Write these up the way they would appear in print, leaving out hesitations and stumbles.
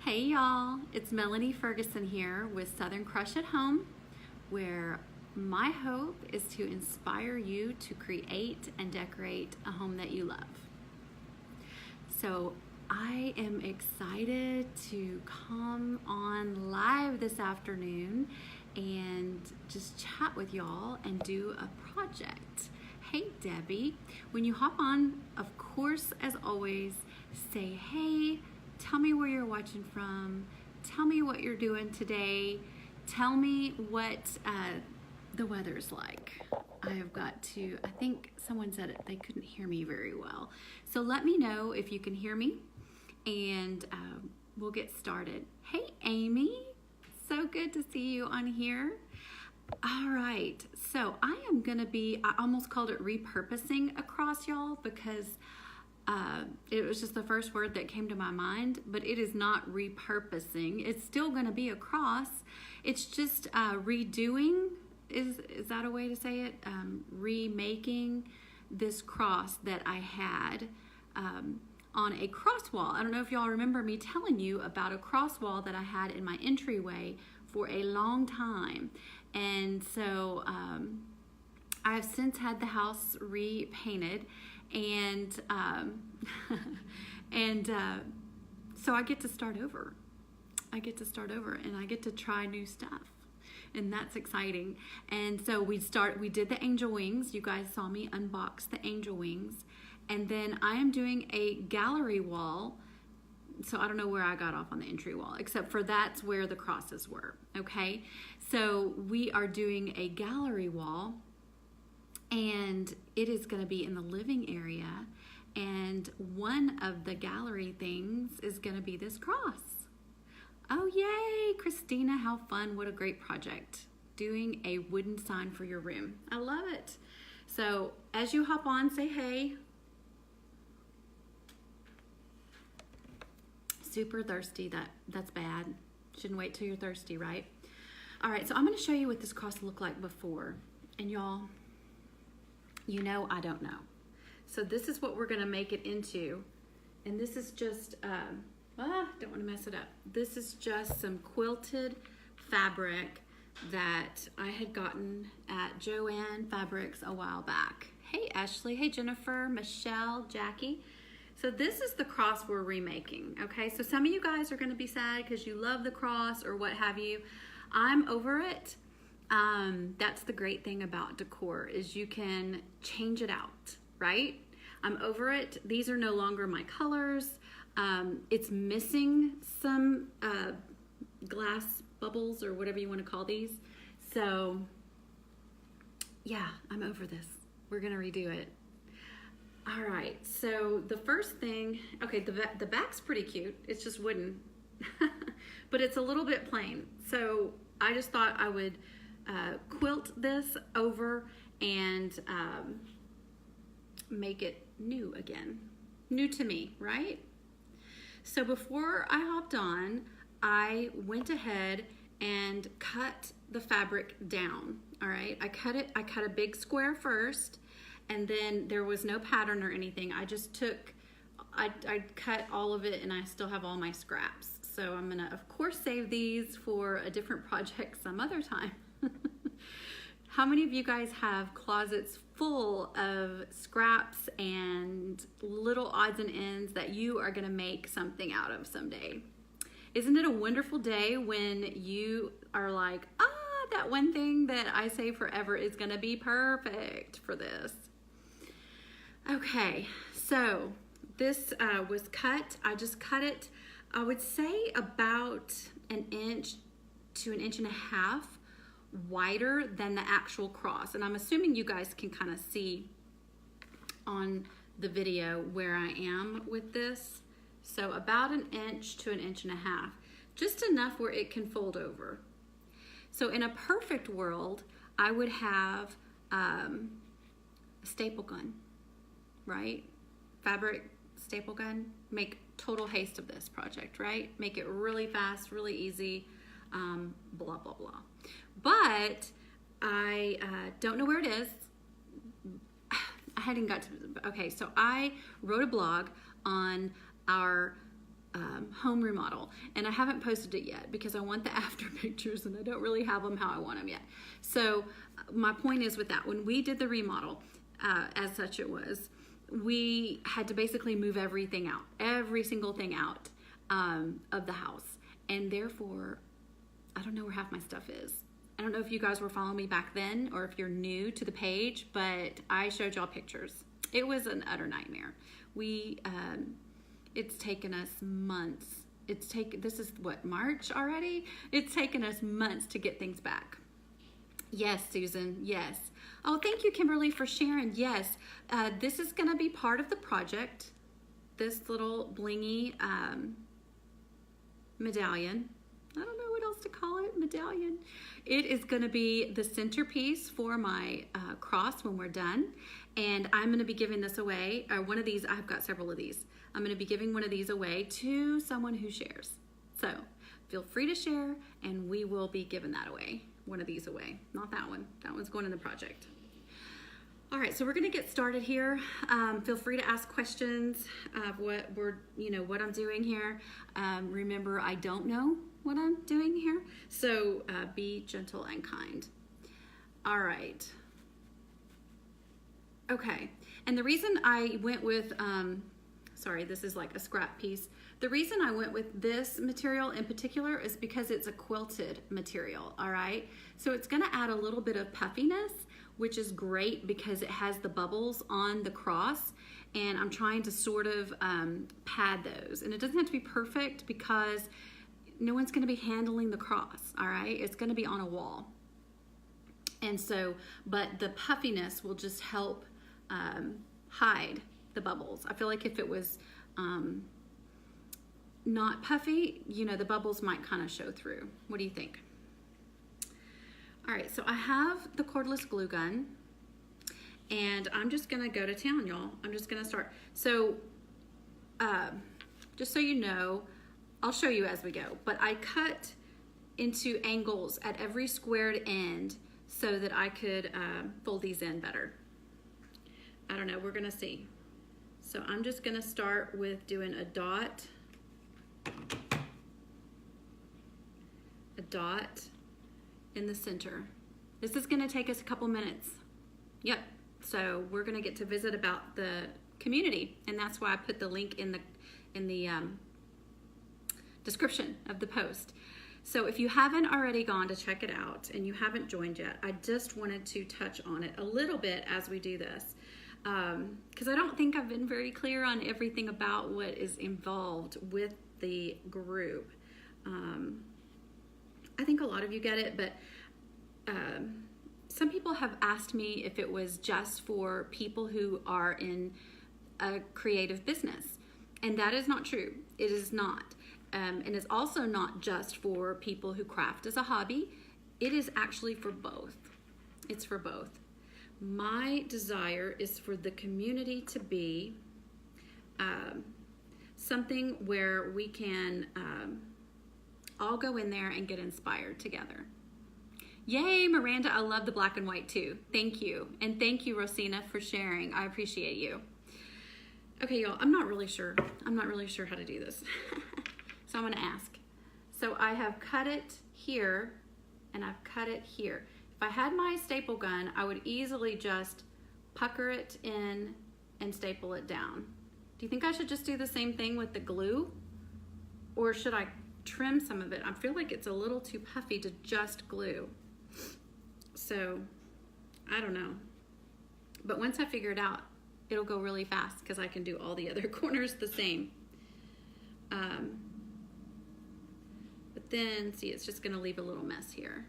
Hey y'all, it's Melanie Ferguson here with Southern Crush at Home, where my hope is to inspire you to create and decorate a home that you love. So I am excited to come on live this afternoon and just chat with y'all and do a project. Hey Debbie, when you hop on, of course, as always, say hey. Tell me where you're watching from. Tell me what you're doing today. Tell me what the weather's like. I have got to, I think someone said it, they couldn't hear me very well. So let me know if you can hear me and we'll get started. Hey Amy, so good to see you on here. All right, so I almost called it repurposing across, y'all, because it was just the first word that came to my mind, but it is not repurposing. It's still going to be a cross. It's just redoing, is that a way to say it? Remaking this cross that I had on a cross wall. I don't know if y'all remember me telling you about a cross wall that I had in my entryway for a long time. And so I have since had the house repainted. And so I get to start over. And I get to try new stuff, and that's exciting. And so we did the angel wings. You guys saw me unbox the angel wings, and then I am doing a gallery wall. So I don't know where I got off on the entry wall, except for that's where the crosses were. Okay, so we are doing a gallery wall. And it is going to be in the living area, and one of the gallery things is going to be this cross. Oh yay, Christina, how fun. What a great project. Doing a wooden sign for your room. I love it. So as you hop on, say hey. Super thirsty, that's bad. Shouldn't wait till you're thirsty, right? All right, so I'm going to show you what this cross looked like before. And y'all, you know I don't know. So this is what we're going to make it into. And this is just, don't want to mess it up. This is just some quilted fabric that I had gotten at Joann Fabrics a while back. Hey Ashley, hey Jennifer, Michelle, Jackie. So this is the cross we're remaking, okay? So some of you guys are going to be sad because you love the cross or what have you. I'm over it. That's the great thing about decor is you can change it out, right? I'm over it. These are no longer my colors. It's missing some glass bubbles or whatever you want to call these. So yeah, I'm over this. We're gonna redo it. All right, so the first thing, okay, the back's pretty cute. It's just wooden, but it's a little bit plain. So I just thought I would quilt this over and make it new again. New to me, right? So before I hopped on, I went ahead and cut the fabric down, all right? I cut a big square first, and then there was no pattern or anything. I just I cut all of it, and I still have all my scraps. So I'm gonna, of course, save these for a different project some other time. How many of you guys have closets full of scraps and little odds and ends that you are going to make something out of someday? Isn't it a wonderful day when you are like, that one thing that I say forever is going to be perfect for this? Okay, so this was cut. I just cut it, I would say about 1 inch to 1.5 inches wider than the actual cross. And I'm assuming you guys can kind of see on the video where I am with this. So about 1 inch to 1.5 inches, just enough where it can fold over. So in a perfect world, I would have a staple gun, right? Fabric staple gun, make total haste of this project, right? Make it really fast, really easy, blah, blah, blah. But I don't know where it is. I hadn't got to, okay, so I wrote a blog on our home remodel, and I haven't posted it yet because I want the after pictures and I don't really have them how I want them yet. So my point is with that, when we did the remodel, as such it was, we had to basically move everything out, every single thing out of the house, and therefore I don't know where half my stuff is. I don't know if you guys were following me back then or if you're new to the page, but I showed y'all pictures. It was an utter nightmare. It's taken us months. This is what, March already? It's taken us months to get things back. Yes, Susan, yes. Oh, thank you, Kimberly, for sharing. Yes, this is gonna be part of the project. This little blingy medallion. I don't know what else to call it, medallion. It is gonna be the centerpiece for my cross when we're done. And I'm gonna be giving this away, one of these, I've got several of these. I'm gonna be giving one of these away to someone who shares. So feel free to share and we will be giving that away, one of these away. Not that one, that one's going in the project. All right, so we're gonna get started here. Feel free to ask questions of what I'm doing here. Remember, I don't know what I'm doing here, so be gentle and kind. All right. Okay, and the reason I went with, sorry, this is like a scrap piece. The reason I went with this material in particular is because it's a quilted material, all right? So it's gonna add a little bit of puffiness, which is great because it has the bubbles on the cross, and I'm trying to sort of pad those. And it doesn't have to be perfect because no one's gonna be handling the cross, all right? It's gonna be on a wall. And so, but the puffiness will just help hide the bubbles. I feel like if it was not puffy, the bubbles might kind of show through. What do you think? All right, so I have the cordless glue gun, and I'm just gonna go to town, y'all. I'm just gonna start. So, just so you know, I'll show you as we go, but I cut into angles at every squared end so that I could fold these in better. I don't know, we're gonna see. So I'm just gonna start with doing a dot in the center. This is gonna take us a couple minutes. Yep, so we're gonna get to visit about the community, and that's why I put the link in the description of the post. So if you haven't already gone to check it out and you haven't joined yet, I just wanted to touch on it a little bit as we do this. Because I don't think I've been very clear on everything about what is involved with the group. I think a lot of you get it, but some people have asked me if it was just for people who are in a creative business, and that is not true. It is not. And it's also not just for people who craft as a hobby. It is actually for both. It's for both. My desire is for the community to be something where we can all go in there and get inspired together. Yay, Miranda, I love the black and white too. Thank you. And thank you, Rosina, for sharing. I appreciate you. Okay, y'all, I'm not really sure how to do this. So I'm gonna ask. So I have cut it here and I've cut it here. If I had my staple gun, I would easily just pucker it in and staple it down. Do you think I should just do the same thing with the glue? Or should I trim some of it? I feel like it's a little too puffy to just glue. So, I don't know. But once I figure it out, it'll go really fast because I can do all the other corners the same. But then, see, it's just gonna leave a little mess here.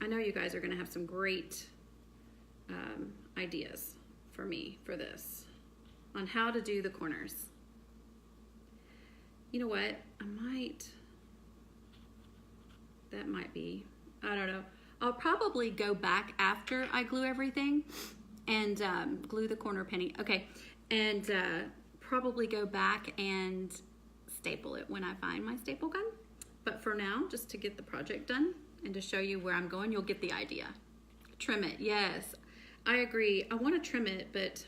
I know you guys are gonna have some great ideas for me for this, on how to do the corners. You know what, that might be, I don't know. I'll probably go back after I glue everything and glue the corner penny. Okay, and probably go back and staple it when I find my staple gun. But for now, just to get the project done and to show you where I'm going, you'll get the idea. Trim it, yes. I agree. I want to trim it, but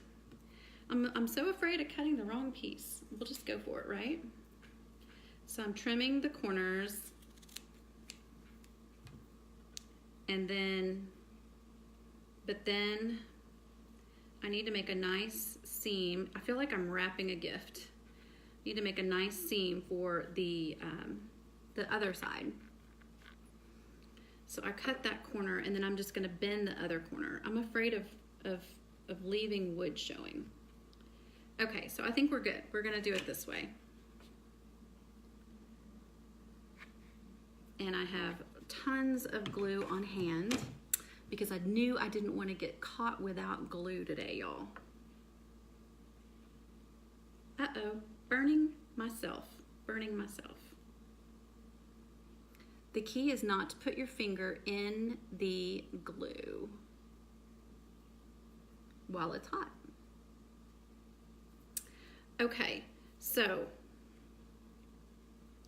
I'm so afraid of cutting the wrong piece. We'll just go for it, right? So I'm trimming the corners, and then, but then I need to make a nice seam. I feel like I'm wrapping a gift. I need to make a nice seam for the other side. So I cut that corner, and then I'm just gonna bend the other corner. I'm afraid of leaving wood showing. Okay, so I think we're good. We're gonna do it this way. And I have tons of glue on hand because I knew I didn't want to get caught without glue today, y'all. Uh-oh, burning myself. The key is not to put your finger in the glue while it's hot. Okay, so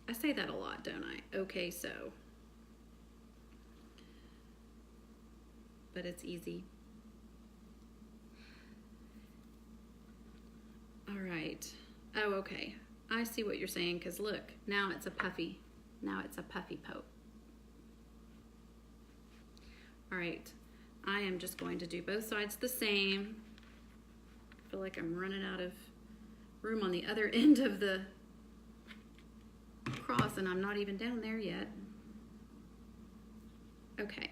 I say that a lot, don't I? Okay, so. But it's easy. All right. Oh, okay. I see what you're saying, because look, now it's a puffy poke. All right. I am just going to do both sides the same. I feel like I'm running out of room on the other end of the cross, and I'm not even down there yet. Okay.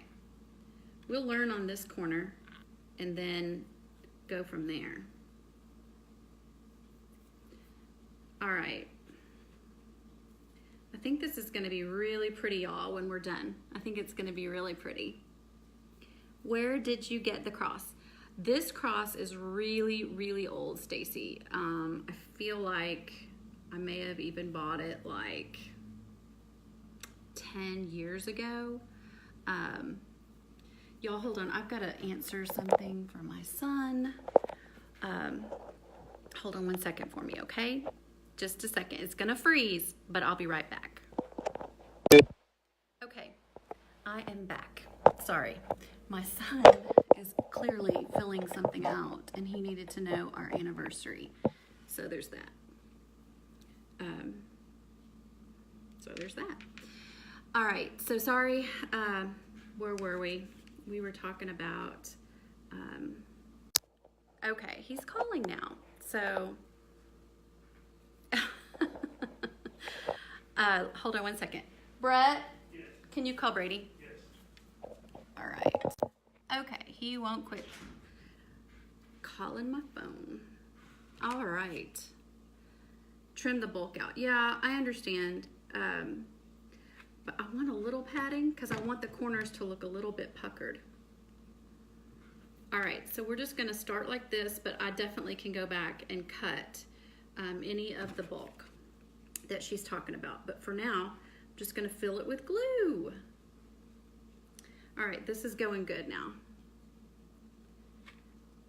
We'll learn on this corner and then go from there. All right. I think this is going to be really pretty, y'all, when we're done. I think it's going to be really pretty. Where did you get the cross? This cross is really, really old, Stacy. I feel like I may have even bought it like 10 years ago. Y'all, hold on. I've got to answer something for my son. Hold on one second for me, okay? Just a second. It's going to freeze, but I'll be right back. Okay, I am back. Sorry. My son is clearly filling something out, and he needed to know our anniversary. So there's that. All right, so sorry. Where were we? We were talking about, okay, he's calling now. So, hold on one second. Brett, yes. Can you call Brady? Yes. All right. Okay, he won't quit calling my phone. All right. Trim the bulk out. Yeah, I understand. But I want a little padding because I want the corners to look a little bit puckered. All right, so we're just gonna start like this, but I definitely can go back and cut any of the bulk that she's talking about. But for now, I'm just gonna fill it with glue. All right, this is going good now.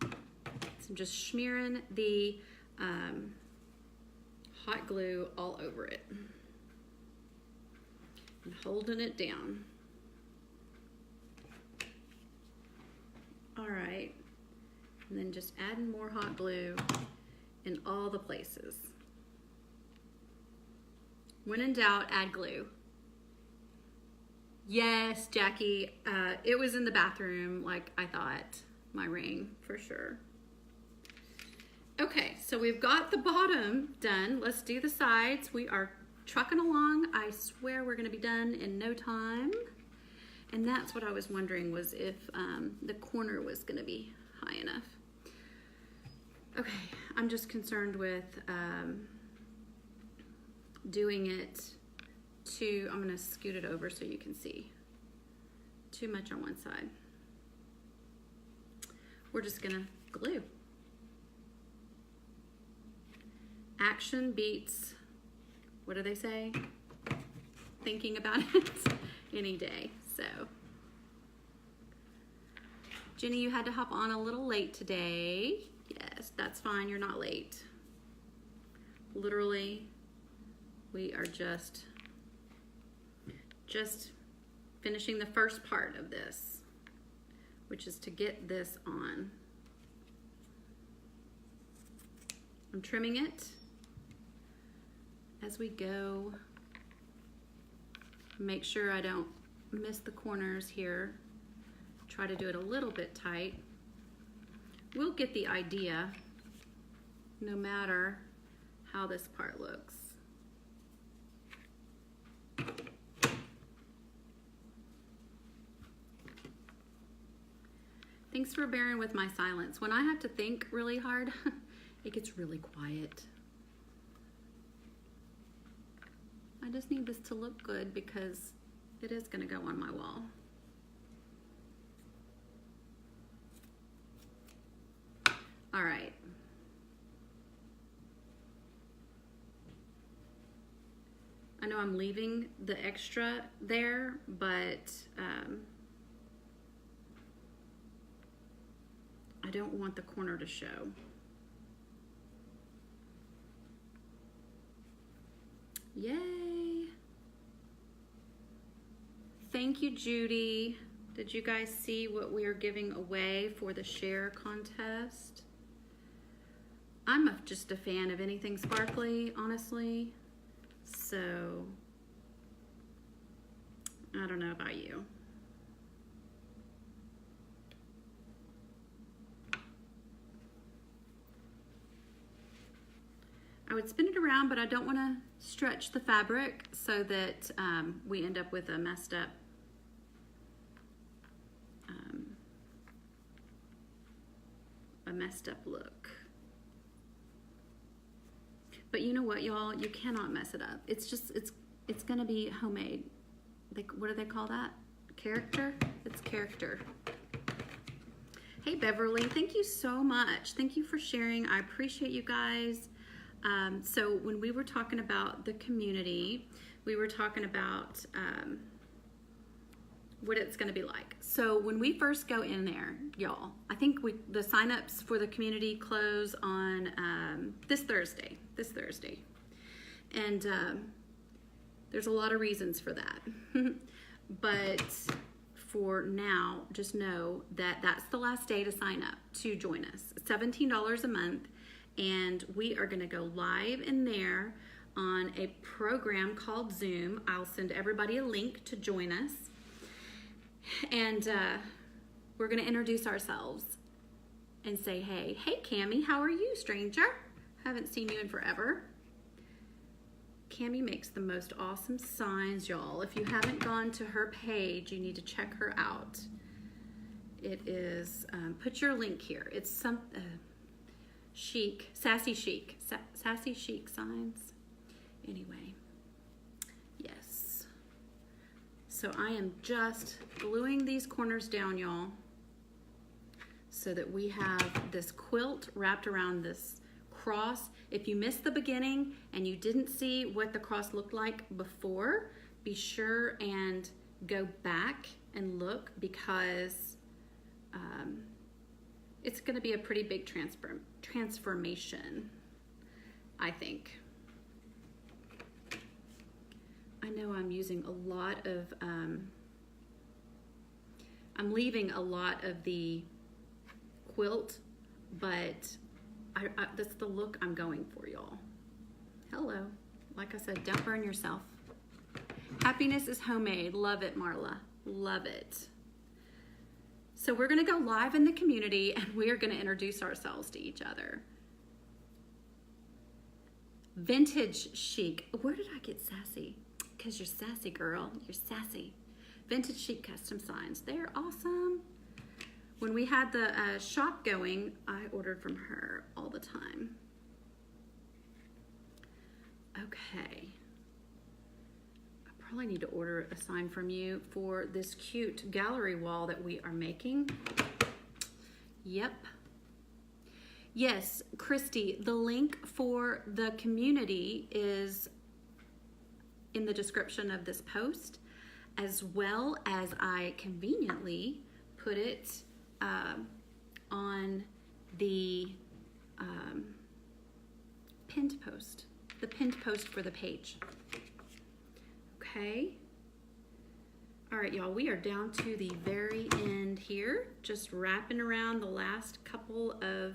So I'm just smearing the hot glue all over it. And holding it down. All right, and then just adding more hot glue in all the places. When in doubt, add glue. Yes, Jackie, it was in the bathroom like I thought, my ring, for sure. Okay, so we've got the bottom done. Let's do the sides. We are trucking along. I swear we're gonna be done in no time. And that's what I was wondering, was if the corner was gonna be high enough. Okay, I'm just concerned with doing it I'm gonna scoot it over so you can see. Too much on one side. We're just gonna glue. Action beats, what do they say? Thinking about it any day. So, Jenny, you had to hop on a little late today. Yes, that's fine, you're not late. Literally, we are just finishing the first part of this, which is to get this on. I'm trimming it as we go. Make sure I don't miss the corners here. Try to do it a little bit tight. We'll get the idea no matter how this part looks. Thanks for bearing with my silence. When I have to think really hard, it gets really quiet. I just need this to look good because it is going to go on my wall. All right. I know I'm leaving the extra there, but I don't want the corner to show. Yay! Thank you, Judy. Did you guys see what we are giving away for the share contest? I'm just a fan of anything sparkly, honestly. So, I don't know about you. I would spin it around, but I don't want to stretch the fabric so that we end up with a messed up look. But you know what, y'all? You cannot mess it up. It's just, it's gonna be homemade. Like, what do they call that? Character? It's character. Hey, Beverly, thank you so much. Thank you for sharing. I appreciate you guys. So when we were talking about the community, we were talking about what it's going to be like. So when we first go in there, y'all, I think the signups for the community close on this Thursday, and there's a lot of reasons for that. But for now, just know that that's the last day to sign up to join us. $17 a month. And we are going to go live in there on a program called Zoom. I'll send everybody a link to join us. And we're going to introduce ourselves and say, hey, Cammie, how are you, stranger? Haven't seen you in forever. Cammie makes the most awesome signs, y'all. If you haven't gone to her page, you need to check her out. It is, put your link here. It's some... chic, sassy chic signs. Anyway, yes. So I am just gluing these corners down, y'all, so that we have this quilt wrapped around this cross. If you missed the beginning and you didn't see what the cross looked like before, be sure and go back and look, because it's going to be a pretty big transformation, I think. I know I'm using a lot of, I'm leaving a lot of the quilt, but that's the look I'm going for, y'all. Hello. Like I said, don't burn yourself. Happiness is homemade. Love it, Marla. Love it. So we're going to go live in the community, and we are going to introduce ourselves to each other. Vintage chic. Where did I get sassy? Because you're sassy, girl. You're sassy. Vintage chic custom signs. They're awesome. When we had the shop going, I ordered from her all the time. Okay. Probably need to order a sign from you for this cute gallery wall that we are making. Yep. Yes, Christy, the link for the community is in the description of this post, as well as I conveniently put it on the pinned post for the page. Okay. All right, y'all, we are down to the very end here, just wrapping around the last couple of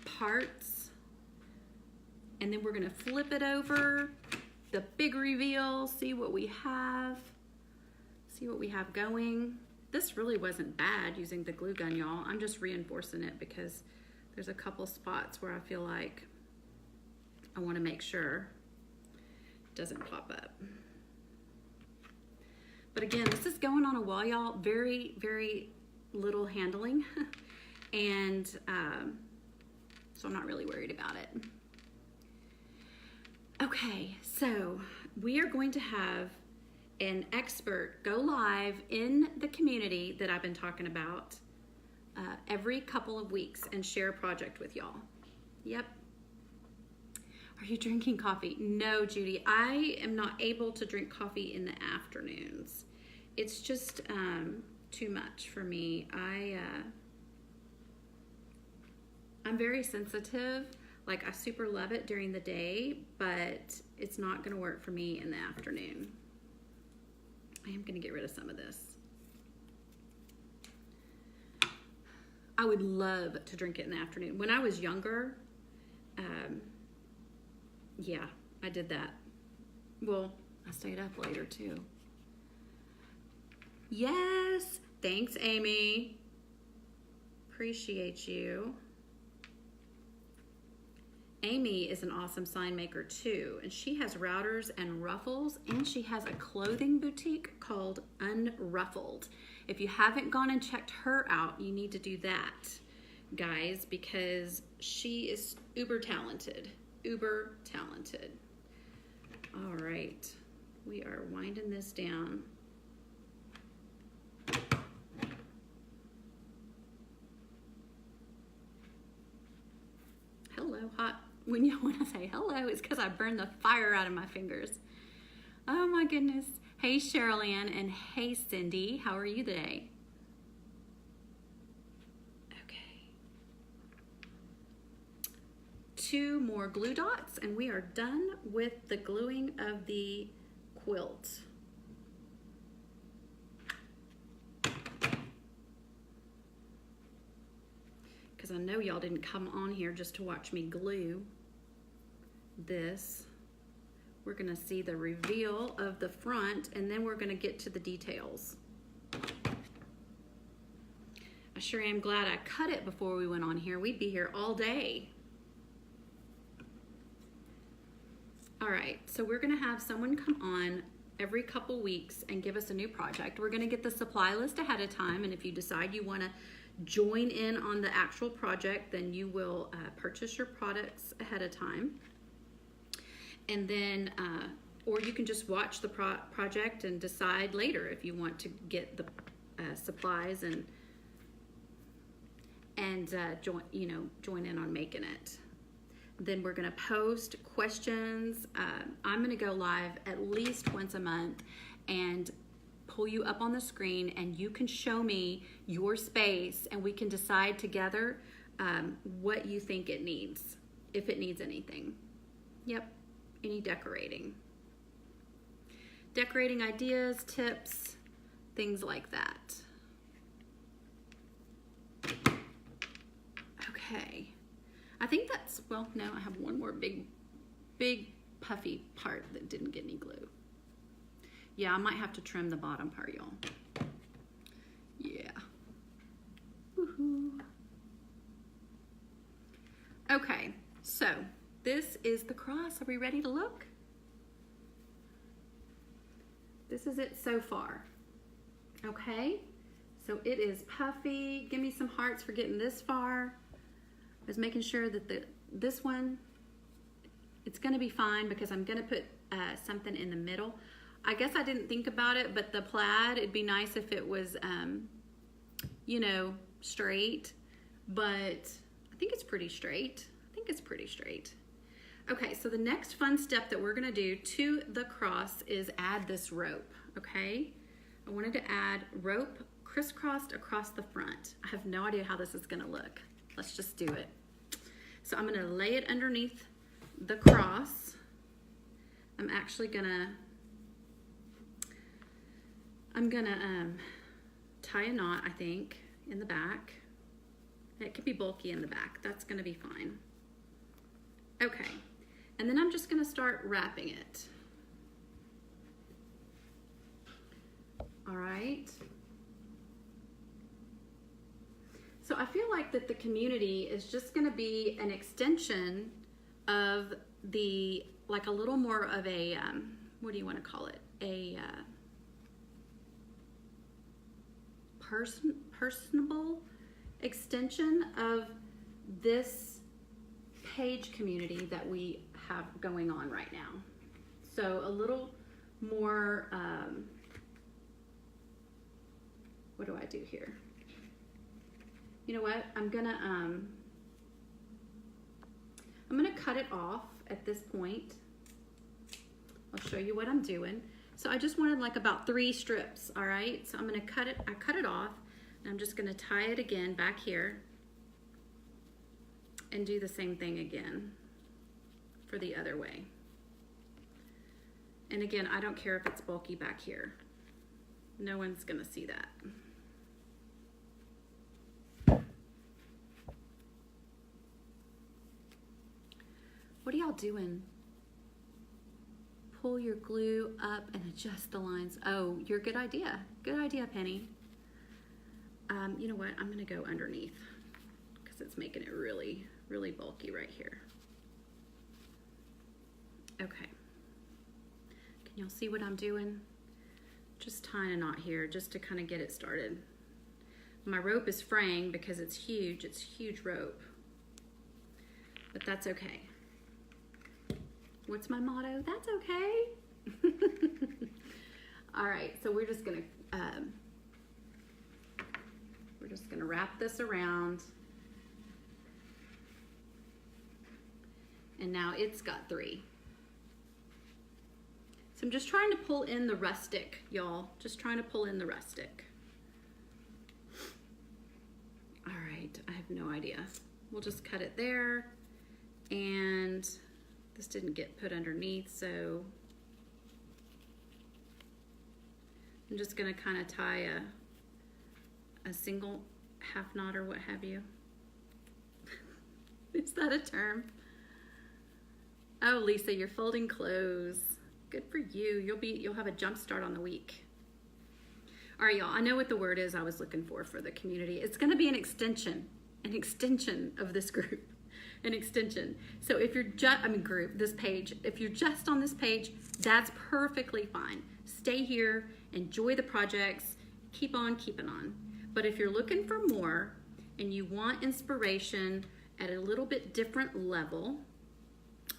parts And then we're gonna flip it over, the big reveal, see what we have going. This really wasn't bad using the glue gun, y'all. I'm just reinforcing it because there's a couple spots where I feel like I wanna make sure it doesn't pop up. But again, this is going on a wall, y'all. Very, very little handling. And so I'm not really worried about it. Okay, so we are going to have an expert go live in the community that I've been talking about every couple of weeks and share a project with y'all. Yep. Are you drinking coffee? No, Judy, I am not able to drink coffee in the afternoons. It's just too much for me. I'm very sensitive. Like, I super love it during the day, but it's not gonna work for me in the afternoon. I am gonna get rid of some of this. I would love to drink it in the afternoon. When I was younger, yeah, I did that. Well, I stayed up later too. Yes, thanks, Amy. Appreciate you. Amy is an awesome sign maker too, and she has routers and ruffles, and she has a clothing boutique called Unruffled. If you haven't gone and checked her out, you need to do that, guys, because she is uber talented. Uber talented. All right, we are winding this down. Hello, hot. When I say hello, it's because I burned the fire out of my fingers. Oh my goodness. Hey, Cheryl Ann, and hey, Cindy. How are you today? Okay. 2 more glue dots, and we are done with the gluing of the quilt. Because I know y'all didn't come on here just to watch me glue this. We're gonna see the reveal of the front, and then we're gonna get to the details. I sure am glad I cut it before we went on here. We'd be here all day. All right, so we're gonna have someone come on every couple weeks and give us a new project. We're gonna get the supply list ahead of time, and if you decide you wanna join in on the actual project, then you will purchase your products ahead of time. And then, or you can just watch the project and decide later if you want to get the supplies and join in on making it. Then we're gonna post questions. I'm gonna go live at least once a month and pull you up on the screen, and you can show me your space, and we can decide together what you think it needs, if it needs anything. Yep, any decorating. Decorating ideas, tips, things like that. Okay, I think that's, well, no, I have one more big puffy part that didn't get any glue. Yeah, I might have to trim the bottom part, y'all. Yeah. Woohoo. Okay, so this is the cross. Are we ready to look? This is it so far. Okay, so it is puffy. Give me some hearts for getting this far. I was making sure that this one, it's gonna be fine because I'm gonna put something in the middle. I guess I didn't think about it, but the plaid, it'd be nice if it was, you know, straight, but I think it's pretty straight. Okay, so the next fun step that we're gonna do to the cross is add this rope, okay? I wanted to add rope crisscrossed across the front. I have no idea how this is gonna look. Let's just do it. So I'm gonna lay it underneath the cross. I'm actually gonna tie a knot, I think, in the back. It could be bulky in the back. That's gonna be fine. Okay, And then I'm just gonna start wrapping it. All right. So I feel like that the community is just gonna be an extension of the, like a little more of a, what do you wanna call it? A personable extension of this page community that we have going on right now. So a little more, what do I do here? You know what? I'm gonna cut it off at this point. I'll show you what I'm doing. So I just wanted like about 3 strips, all right? So I'm gonna cut it, I cut it off, and I'm just gonna tie it again back here and do the same thing again for the other way. And again, I don't care if it's bulky back here. No one's gonna see that. What are y'all doing? Pull your glue up and adjust the lines. Oh, you're a good idea. Good idea, Penny. You know what? I'm gonna go underneath because it's making it really, really bulky right here. Okay. Can y'all see what I'm doing? Just tying a knot here just to kind of get it started. My rope is fraying because it's huge. It's huge rope. But that's okay. What's my motto? That's okay. All right, so we're just gonna wrap this around. And now it's got 3. So I'm just trying to pull in the rustic, y'all. Just trying to pull in the rustic. All right, I have no idea. We'll just cut it there. And this didn't get put underneath, so I'm just gonna kind of tie a single half knot or what have you. Is that a term? Oh, Lisa, you're folding clothes. Good for you. You'll have a jump start on the week. All right, y'all. I know what the word is I was looking for the community. It's going to be an extension of this group, an extension. So if you're just, this page. If you're just on this page, that's perfectly fine. Stay here, enjoy the projects, keep on keeping on. But if you're looking for more and you want inspiration at a little bit different level,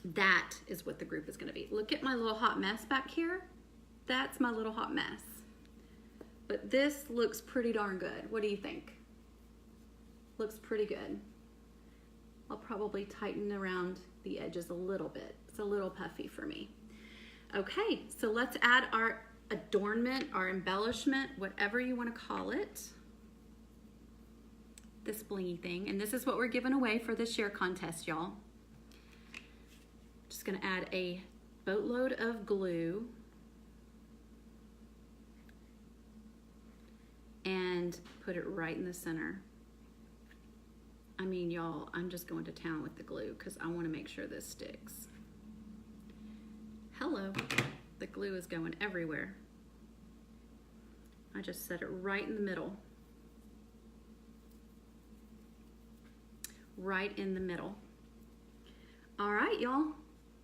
that is what the group is going to be. Look at my little hot mess back here. That's my little hot mess. But this looks pretty darn good. What do you think? Looks pretty good. I'll probably tighten around the edges a little bit. It's a little puffy for me. Okay, so let's add our adornment, our embellishment, whatever you want to call it. This blingy thing. And this is what we're giving away for the share contest, y'all. Just gonna add a boatload of glue and put it right in the center. I mean, y'all, I'm just going to town with the glue because I want to make sure this sticks. Hello, the glue is going everywhere. I just set it right in the middle. Right in the middle. All right, y'all.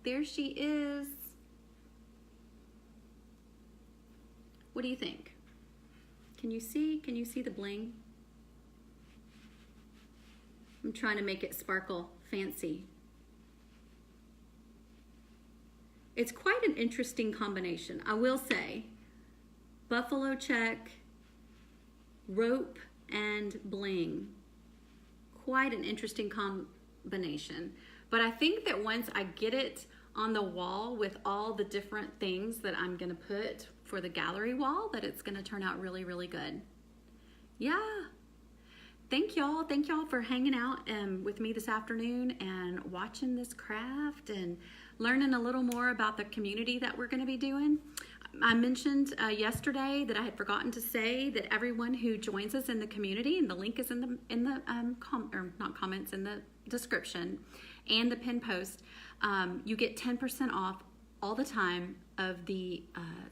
There she is. What do you think? Can you see? Can you see the bling? I'm trying to make it sparkle fancy. It's quite an interesting combination, I will say. Buffalo check, rope, and bling. Quite an interesting combination. But I think that once I get it on the wall with all the different things that I'm gonna put for the gallery wall, that it's gonna turn out really, really good. Yeah. Thank y'all for hanging out with me this afternoon and watching this craft and learning a little more about the community that we're gonna be doing. I mentioned yesterday that I had forgotten to say that everyone who joins us in the community, and the link is in the not comments, in the description, and the pin post, you get 10% off all the time of the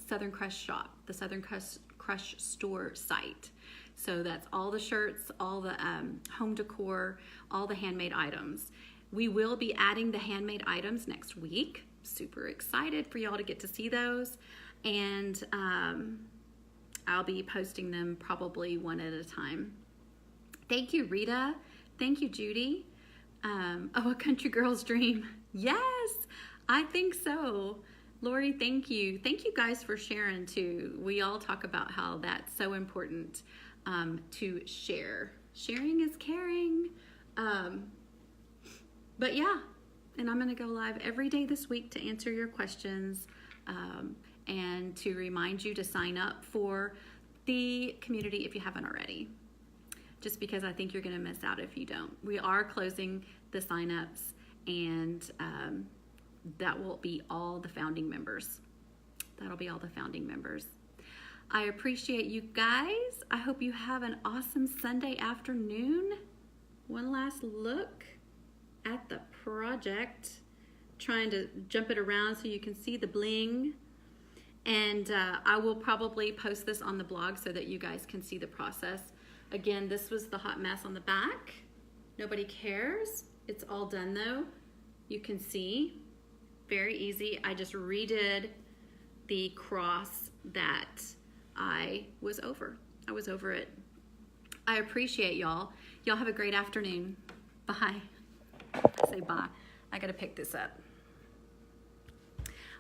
Southern Crush shop, the Southern Crush store site. So that's all the shirts, all the home decor, all the handmade items. We will be adding the handmade items next week. Super excited for y'all to get to see those. And I'll be posting them probably one at a time. Thank you, Rita. Thank you, Judy. Oh, a country girl's dream. Yes, I think so. Lori, thank you. Thank you guys for sharing too. We all talk about how that's so important to share. Sharing is caring. But yeah, and I'm gonna go live every day this week to answer your questions and to remind you to sign up for the community if you haven't already. Just because I think you're gonna miss out if you don't. We are closing the signups, and that will be all the founding members. That'll be all the founding members. I appreciate you guys. I hope you have an awesome Sunday afternoon. One last look at the project. Trying to jump it around so you can see the bling. And I will probably post this on the blog so that you guys can see the process. Again, this was the hot mess on the back. Nobody cares. It's all done though. You can see, very easy. I just redid the cross that I was over. I was over it. I appreciate y'all. Y'all have a great afternoon. Bye. I say bye. I gotta pick this up.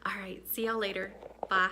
All right, see y'all later. Bye.